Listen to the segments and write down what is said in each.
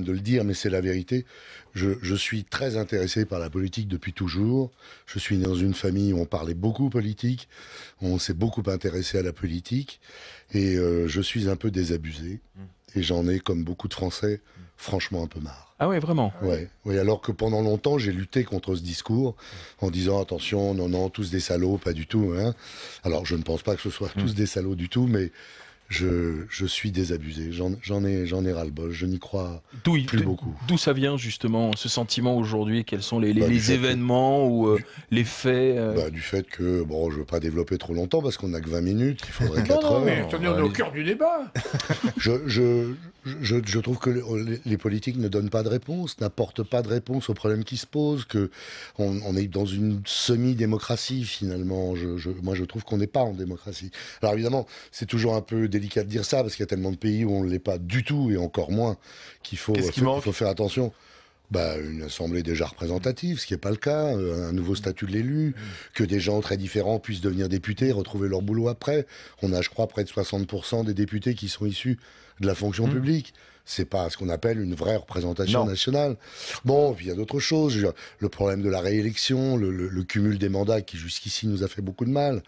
de le dire, mais c'est la vérité. Je suis très intéressé par la politique depuis toujours. Je suis né dans une famille où on parlait beaucoup politique, on s'est beaucoup intéressé à la politique, et je suis un peu désabusé. Et j'en ai, comme beaucoup de Français, franchement un peu marre. Ah ouais, vraiment? Ouais. Oui, alors que pendant longtemps, j'ai lutté contre ce discours en disant attention, non, non, tous des salauds, pas du tout. Hein. Alors, je ne pense pas que ce soit tous des salauds du tout, mais je suis désabusé. J'en ai ras-le-bol. Je n'y crois plus beaucoup. D'où ça vient, justement, ce sentiment aujourd'hui? Quels sont les événements ou les faits Du fait que, bon, je ne veux pas développer trop longtemps parce qu'on n'a que 20 minutes, il faudrait 4 heures. Mais attendez, on est au cœur du débat. Je trouve que les politiques ne donnent pas de réponse, n'apportent pas de réponse aux problèmes qui se posent, qu'on est dans une semi-démocratie finalement. Moi, je trouve qu'on n'est pas en démocratie. Alors évidemment, c'est toujours un peu délicat de dire ça parce qu'il y a tellement de pays où on ne l'est pas du tout et encore moins qu'il faut faire attention. Une assemblée déjà représentative, ce qui n'est pas le cas, un nouveau statut de l'élu, que des gens très différents puissent devenir députés, retrouver leur boulot après. On a, je crois, près de 60% des députés qui sont issus de la fonction publique. C'est pas ce qu'on appelle une vraie représentation nationale. Bon, puis il y a d'autres choses. Le problème de la réélection, le cumul des mandats qui jusqu'ici nous a fait beaucoup de mal.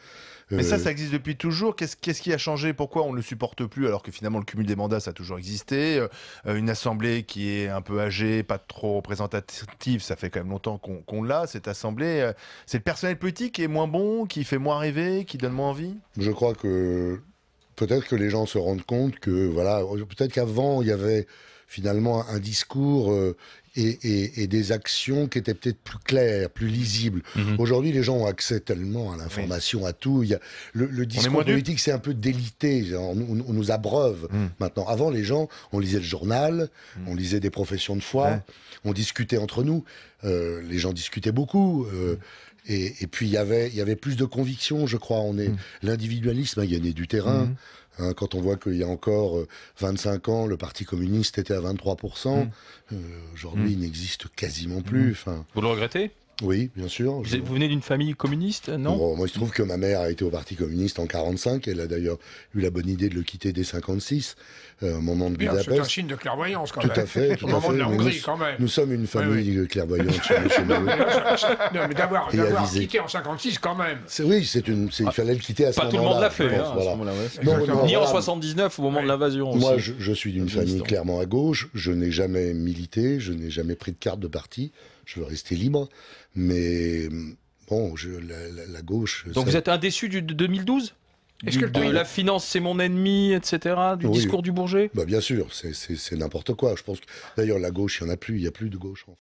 Mais ça existe depuis toujours. Qu'est-ce qui a changé? Pourquoi on ne le supporte plus alors que finalement le cumul des mandats, ça a toujours existé? Une assemblée qui est un peu âgée, pas trop représentative, ça fait quand même longtemps qu'on l'a, cette assemblée. C'est le personnel politique qui est moins bon, qui fait moins rêver, qui donne moins envie? Je crois que peut-être que les gens se rendent compte que, voilà, peut-être qu'avant, il y avait finalement un discours et des actions qui étaient peut-être plus claires, plus lisibles. Aujourd'hui, les gens ont accès tellement à l'information, à tout. Le discours politique, c'est un peu délité. On nous abreuve maintenant. Avant, les gens, on lisait le journal, on lisait des professions de foi, on discutait entre nous. Les gens discutaient beaucoup. Et puis, il y avait plus de conviction, je crois. L'individualisme a gagné du terrain. Quand on voit qu'il y a encore 25 ans, le Parti communiste était à 23%. Aujourd'hui, il n'existe quasiment plus. Vous le regrettez? Oui, bien sûr. Vous venez d'une famille communiste, non? Bon, moi, il se trouve que ma mère a été au Parti communiste en 45. Elle a d'ailleurs eu la bonne idée de le quitter dès 56, au moment de Budapest. C'est un signe de clairvoyance, quand même. Tout à fait. Au moment de la Hongrie, quand même. Nous sommes une famille clairvoyante chez nous. Non, mais d'avoir quitté en 56, quand même. Oui, il fallait le quitter à ce moment-là. Pas tout le monde l'a fait. Ni en 79, au moment de l'invasion. Moi, je suis d'une famille clairement à gauche. Je n'ai jamais milité, je n'ai jamais pris de carte de parti. Je veux rester libre. Mais bon, la gauche... Donc vous êtes un déçu de 2012 ? De la finance, c'est mon ennemi, etc. Du discours du Bourget ? Bien sûr, c'est n'importe quoi. Je pense que d'ailleurs, la gauche, il n'y en a plus. Il n'y a plus de gauche en France.